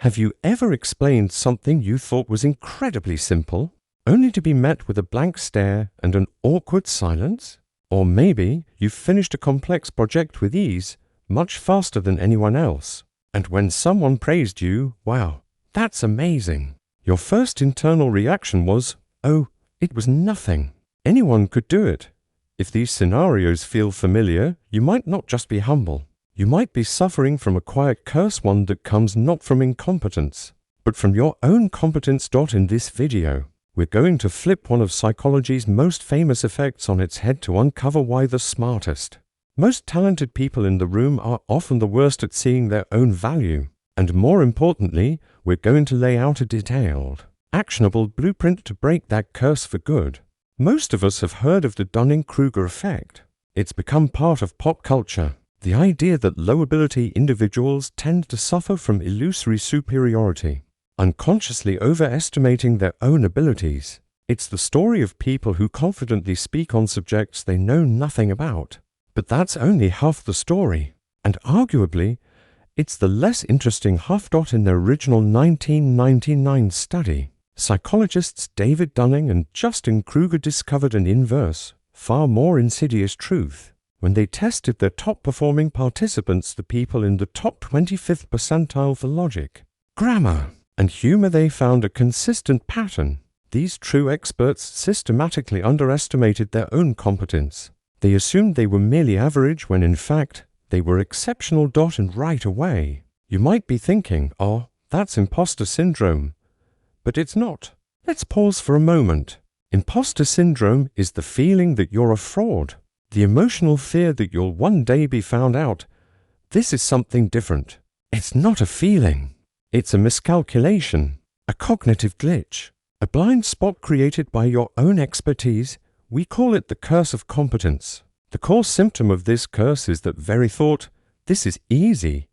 Have you ever explained something you thought was incredibly simple, only to be met with a blank stare and an awkward silence? Or maybe you've finished a complex project with ease, much faster than anyone else, and when someone praised you, wow, that's amazing, your first internal reaction was, oh, it was nothing. Anyone could do it. If these scenarios feel familiar, you might not just be humble. You might be suffering from a quiet curse, one that comes not from incompetence, but from your own competence. In this video, we're going to flip one of psychology's most famous effects on its head to uncover why the smartest, most talented people in the room are often the worst at seeing their own value. And more importantly, we're going to lay out a detailed, actionable blueprint to break that curse for good. Most of us have heard of the Dunning-Kruger effect. It's become part of pop culture. The idea that low-ability individuals tend to suffer from illusory superiority, unconsciously overestimating their own abilities. It's the story of people who confidently speak on subjects they know nothing about. But that's only half the story, and arguably, it's the less interesting half. In their original 1999 study, psychologists David Dunning and Justin Kruger discovered an inverse, far more insidious truth. When they tested their top-performing participants, the people in the top 25th percentile for logic, grammar, and humor, they found a consistent pattern. These true experts systematically underestimated their own competence. They assumed they were merely average when in fact, they were exceptional. And right away, you might be thinking, oh, that's imposter syndrome. But it's not. Let's pause for a moment. Imposter syndrome is the feeling that you're a fraud, the emotional fear that you'll one day be found out. This is something different. It's not a feeling. It's a miscalculation, a cognitive glitch, a blind spot created by your own expertise. We call it the curse of competence. The core symptom of this curse is that very thought, this is easy,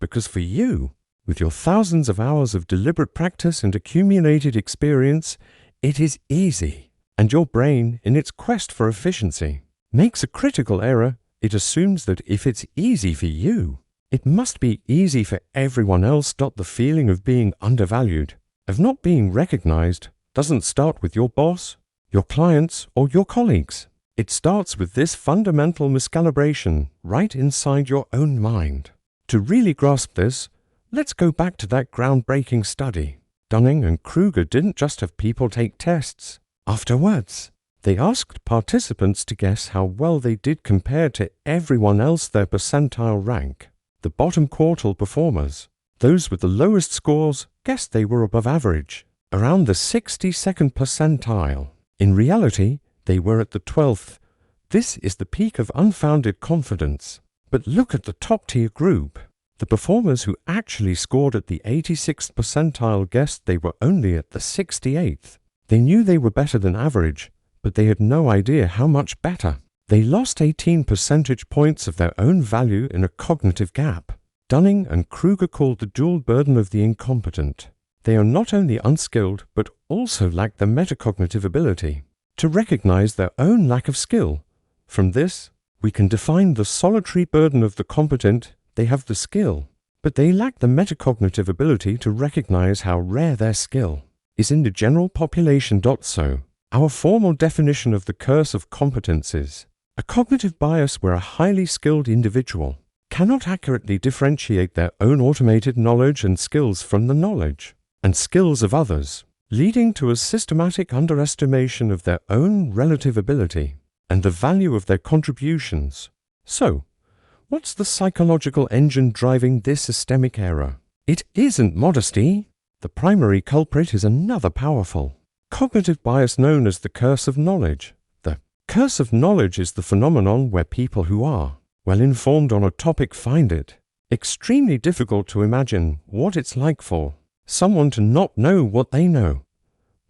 because for you, with your thousands of hours of deliberate practice and accumulated experience, it is easy. And your brain, in its quest for efficiency, makes a critical error. It assumes that if it's easy for you, it must be easy for everyone else. The feeling of being undervalued, of not being recognized, doesn't start with your boss, your clients, or your colleagues. It starts with this fundamental miscalibration right inside your own mind. To really grasp this, let's go back to that groundbreaking study. Dunning and Kruger didn't just have people take tests. Afterwards, they asked participants to guess how well they did compared to everyone else, their percentile rank. The bottom quartile performers, those with the lowest scores, guessed they were above average, around the 62nd percentile. In reality, they were at the 12th. This is the peak of unfounded confidence. But look at the top-tier group. The performers who actually scored at the 86th percentile guessed they were only at the 68th. They knew they were better than average, but they had no idea how much better. They lost 18 percentage points of their own value in a cognitive gap. Dunning and Kruger called the dual burden of the incompetent. They are not only unskilled, but also lack the metacognitive ability to recognize their own lack of skill. From this, we can define the solitary burden of the competent. They have the skill, but they lack the metacognitive ability to recognize how rare their skill is in the general population. So, our formal definition of the curse of competence is a cognitive bias where a highly skilled individual cannot accurately differentiate their own automated knowledge and skills from the knowledge and skills of others, leading to a systematic underestimation of their own relative ability and the value of their contributions. So, what's the psychological engine driving this systemic error? It isn't modesty. The primary culprit is another powerful cognitive bias known as the curse of knowledge. The curse of knowledge is the phenomenon where people who are well informed on a topic find it extremely difficult to imagine what it's like for someone to not know what they know.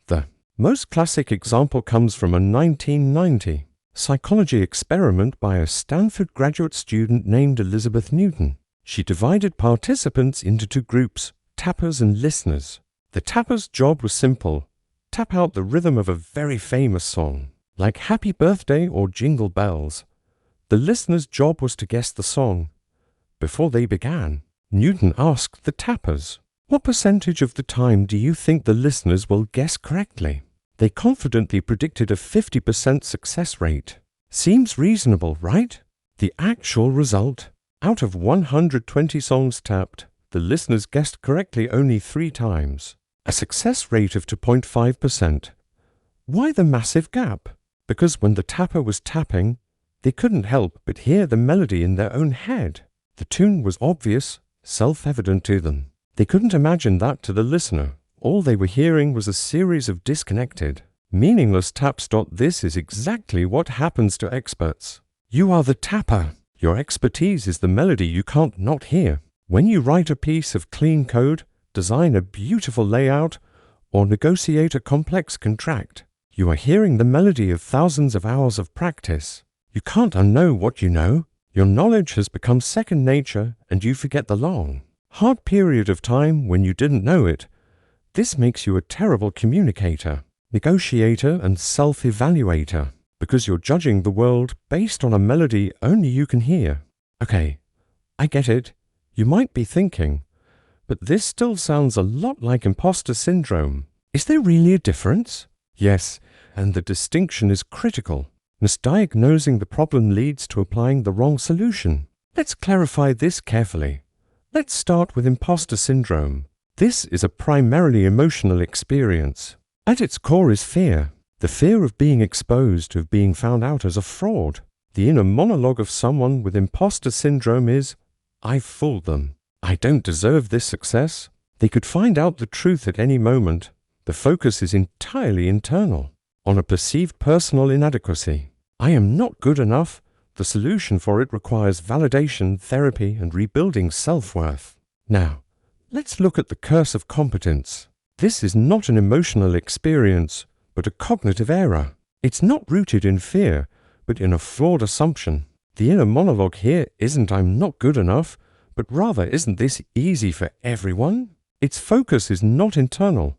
The most classic example comes from a 1990 psychology experiment by a Stanford graduate student named Elizabeth Newton. She divided participants into two groups, tappers and listeners. The tappers' job was simple: tap out the rhythm of a very famous song, like Happy Birthday or Jingle Bells. The listeners' job was to guess the song. Before they began, Newton asked the tappers, What percentage of the time do you think the listeners will guess correctly? They confidently predicted a 50% success rate. Seems reasonable, right? The actual result? Out of 120 songs tapped, the listeners guessed correctly only 3 times. A success rate of 2.5%. Why the massive gap? Because when the tapper was tapping, they couldn't help but hear the melody in their own head. The tune was obvious, self-evident to them. They couldn't imagine that to the listener. All they were hearing was a series of disconnected, meaningless taps. This is exactly what happens to experts. You are the tapper. Your expertise is the melody you can't not hear. When you write a piece of clean code, design a beautiful layout, or negotiate a complex contract, you are hearing the melody of thousands of hours of practice. You can't unknow what you know. Your knowledge has become second nature, and you forget the long, hard period of time when you didn't know it. This makes you a terrible communicator, negotiator, and self-evaluator, because you're judging the world based on a melody only you can hear. Okay, I get it. You might be thinking, but this still sounds a lot like imposter syndrome. Is there really a difference? Yes, and the distinction is critical. Misdiagnosing the problem leads to applying the wrong solution. Let's clarify this carefully. Let's start with imposter syndrome. This is a primarily emotional experience. At its core is fear. The fear of being exposed, of being found out as a fraud. The inner monologue of someone with imposter syndrome is, "I've fooled them. I don't deserve this success." They could find out the truth at any moment. The focus is entirely internal, on a perceived personal inadequacy. I am not good enough. The solution for it requires validation, therapy, and rebuilding self-worth. Now, let's look at the curse of competence. This is not an emotional experience, but a cognitive error. It's not rooted in fear, but in a flawed assumption. The inner monologue here isn't "I'm not good enough," but rather "Isn't this easy for everyone?" Its focus is not internal,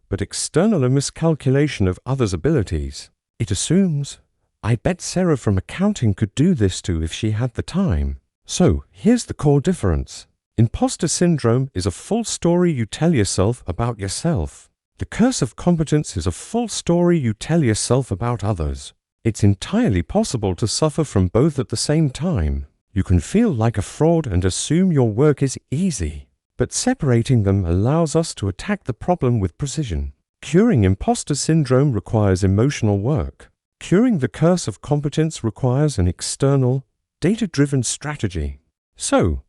but external, a miscalculation of others' abilities. It assumes, "I bet Sarah from accounting could do this too if she had the time." So, here's the core difference. Imposter syndrome is a false story you tell yourself about yourself. The curse of competence is a false story you tell yourself about others. It's entirely possible to suffer from both at the same time. You can feel like a fraud and assume your work is easy, but separating them allows us to attack the problem with precision. Curing imposter syndrome requires emotional work. Curing the curse of competence requires an external, data-driven strategy. So,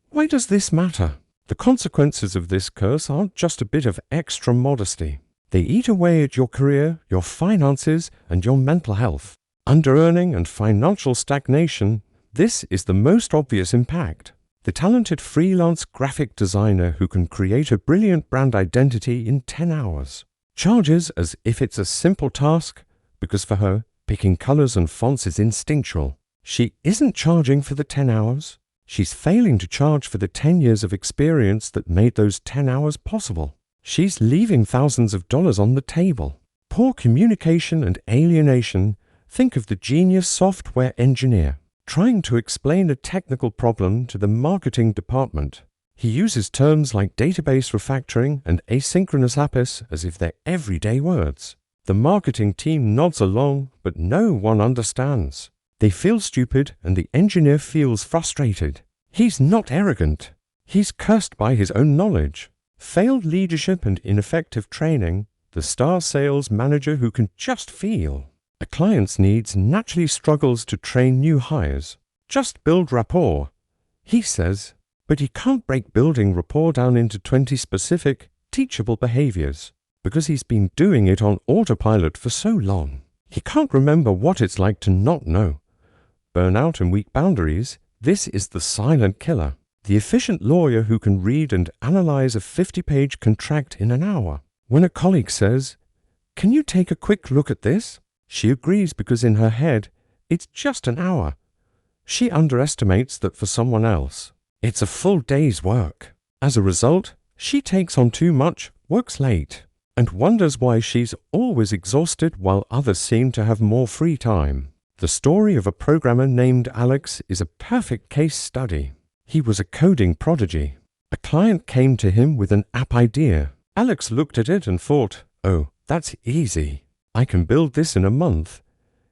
why does this matter? The consequences of this curse aren't just a bit of extra modesty. They eat away at your career, your finances, and your mental health. Under-earning and financial stagnation, this is the most obvious impact. The talented freelance graphic designer who can create a brilliant brand identity in 10 hours charges as if it's a simple task, because for her, picking colors and fonts is instinctual. She isn't charging for the 10 hours. She's failing to charge for the 10 years of experience that made those 10 hours possible. She's leaving thousands of dollars on the table. Poor communication and alienation. Think of the genius software engineer trying to explain a technical problem to the marketing department. He uses terms like database refactoring and asynchronous APIs as if they're everyday words. The marketing team nods along, but no one understands. They feel stupid, and the engineer feels frustrated. He's not arrogant. He's cursed by his own knowledge. Failed leadership and ineffective training, the star sales manager who can just feel. A client's needs naturally struggles to train new hires. Just build rapport, he says, but he can't break building rapport down into 20 specific, teachable behaviors, because he's been doing it on autopilot for so long. He can't remember what it's like to not know. Burnout and weak boundaries, this is the silent killer. The efficient lawyer who can read and analyze a 50-page contract in an hour. When a colleague says, "Can you take a quick look at this?" she agrees because in her head, it's just an hour. She underestimates that for someone else, it's a full day's work. As a result, she takes on too much, works late, and wonders why she's always exhausted while others seem to have more free time. The story of a programmer named Alex is a perfect case study. He was a coding prodigy, A client came to him with an app idea. Alex looked at it and thought, "Oh, that's easy. I can build this in a month."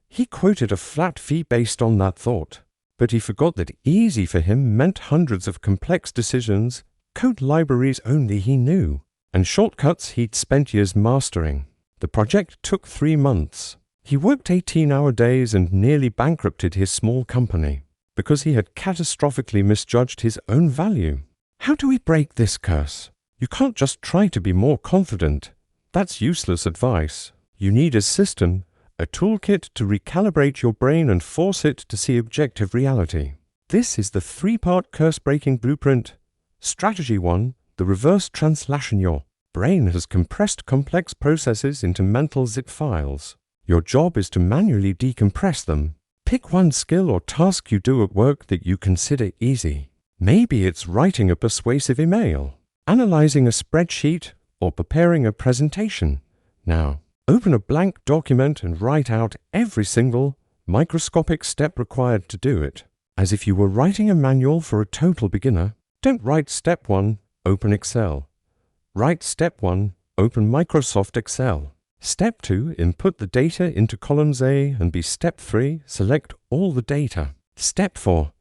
He quoted a flat fee based on that thought. But he forgot that easy for him meant hundreds of complex decisions, code libraries only he knew, and shortcuts he'd spent years mastering. The project took 3 months. He worked 18-hour days and nearly bankrupted his small company because he had catastrophically misjudged his own value. How do we break this curse? You can't just try to be more confident. That's useless advice. You need a system, a toolkit to recalibrate your brain and force it to see objective reality. This is the 3-part curse-breaking blueprint. Strategy 1, the reverse translation. Your brain has compressed complex processes into mental zip files. Your job is to manually decompress them. Pick one skill or task you do at work that you consider easy. Maybe it's writing a persuasive email, analyzing a spreadsheet, or preparing a presentation. Now, open a blank document and write out every single microscopic step required to do it, as if you were writing a manual for a total beginner. Don't write step 1, open Excel. Write step 1, open Microsoft Excel. Step 2, input the data into columns A and B. Step 3, select all the data. Step 4,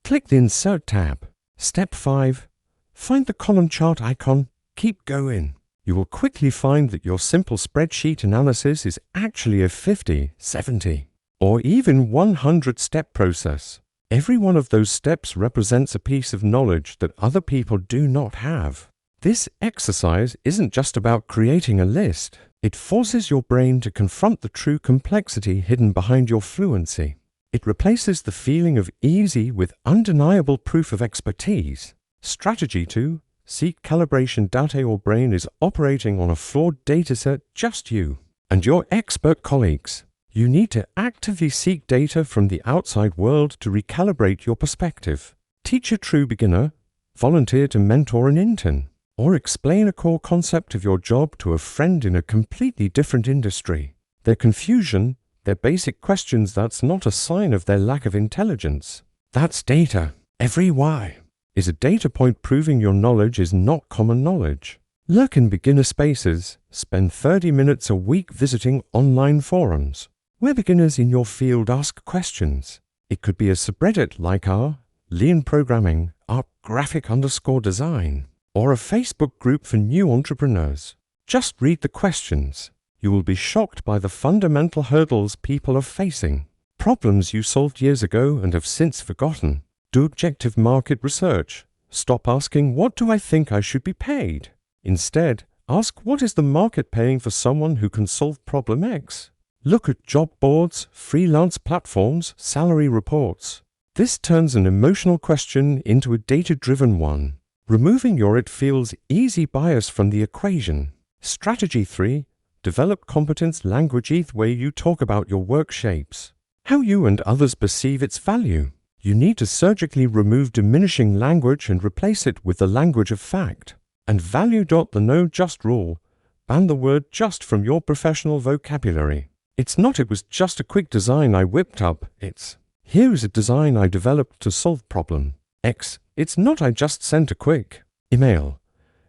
click the Insert tab. Step 5, find the column chart icon. Keep going. You will quickly find that your simple spreadsheet analysis is actually a 50, 70, or even 100-step process. Every one of those steps represents a piece of knowledge that other people do not have. This exercise isn't just about creating a list. It forces your brain to confront the true complexity hidden behind your fluency. It replaces the feeling of easy with undeniable proof of expertise. Strategy 2, seek calibration data. Your brain is operating on a flawed dataset, just you and your expert colleagues. You need to actively seek data from the outside world to recalibrate your perspective. Teach a true beginner, volunteer to mentor an intern, or explain a core concept of your job to a friend in a completely different industry. Their confusion, their basic questions, that's not a sign of their lack of intelligence. That's data. Every why is a data point proving your knowledge is not common knowledge. Lurk in beginner spaces. Spend 30 minutes a week visiting online forums where beginners in your field ask questions. It could be a subreddit like our Lean Programming, our graphic_design, or a Facebook group for new entrepreneurs. Just read the questions. You will be shocked by the fundamental hurdles people are facing, problems you solved years ago and have since forgotten. Do objective market research. Stop asking, "What do I think I should be paid?" Instead, ask, "What is the market paying for someone who can solve problem X?" Look at job boards, freelance platforms, salary reports. This turns an emotional question into a data-driven one, removing your "it feels easy" bias from the equation. Strategy 3, develop competence language. The way you talk about your work shapes how you and others perceive its value. You need to surgically remove diminishing language and replace it with the language of fact and value. The no just rule. Ban the word just from your professional vocabulary. It's not "it was just a quick design I whipped up." It's "here is a design I developed to solve problem X." It's not "I just sent a quick email."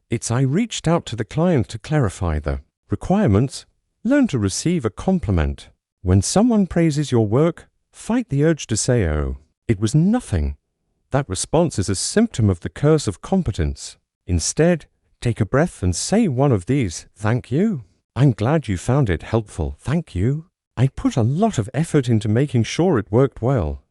It's "I reached out to the client to clarify the requirements." Learn to receive a compliment. When someone praises your work, fight the urge to say, "Oh, it was nothing." That response is a symptom of the curse of competence. Instead, take a breath and say one of these: "Thank you. I'm glad you found it helpful. Thank you. I put a lot of effort into making sure it worked well.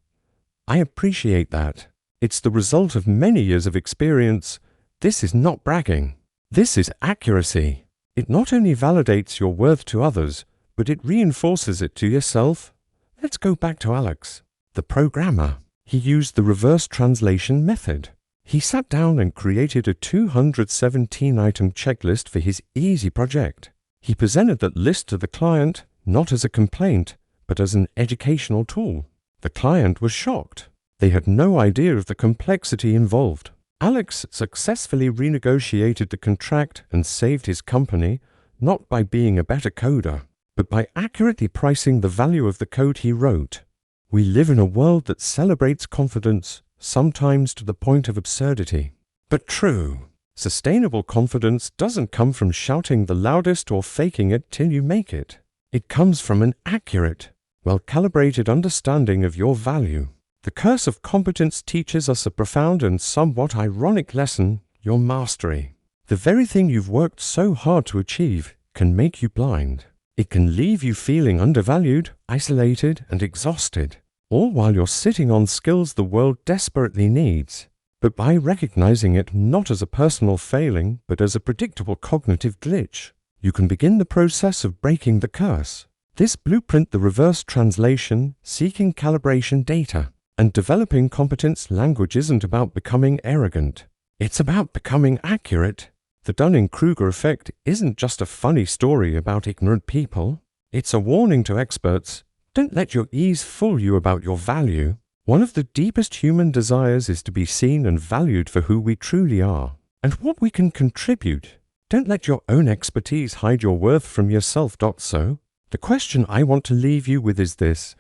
I appreciate that." It's the result of many years of experience. This is not bragging. This is accuracy. It not only validates your worth to others, but it reinforces it to yourself. Let's go back to Alex, the programmer. He used the reverse translation method. He sat down and created a 217-item checklist for his easy project. He presented that list to the client, not as a complaint, but as an educational tool. The client was shocked. They had no idea of the complexity involved. Alex successfully renegotiated the contract and saved his company, not by being a better coder, but by accurately pricing the value of the code he wrote. We live in a world that celebrates confidence, sometimes to the point of absurdity. but true. Sustainable confidence doesn't come from shouting the loudest or faking it till you make it. It comes from an accurate, well-calibrated understanding of your value. The curse of competence teaches us a profound and somewhat ironic lesson: your mastery. The very thing you've worked so hard to achieve can make you blind. It can leave you feeling undervalued, isolated, and exhausted, all while you're sitting on skills the world desperately needs. But by recognizing it not as a personal failing, but as a predictable cognitive glitch, you can begin the process of breaking the curse. This blueprint, the reverse translation, seeking calibration data, and developing competence language isn't about becoming arrogant. It's about becoming accurate. The Dunning-Kruger effect isn't just a funny story about ignorant people. It's a warning to experts. Don't let your ease fool you about your value. One of the deepest human desires is to be seen and valued for who we truly are and what we can contribute. Don't let your own expertise hide your worth from yourself. So, the question I want to leave you with is this: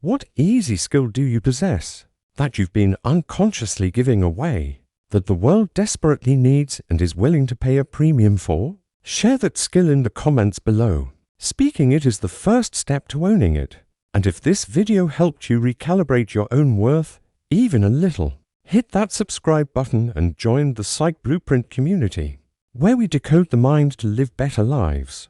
what easy skill do you possess that you've been unconsciously giving away, that the world desperately needs and is willing to pay a premium for? Share that skill in the comments below. Speaking it is the first step to owning it. And if this video helped you recalibrate your own worth, even a little, hit that subscribe button and join the Psych Blueprint community, where we decode the mind to live better lives.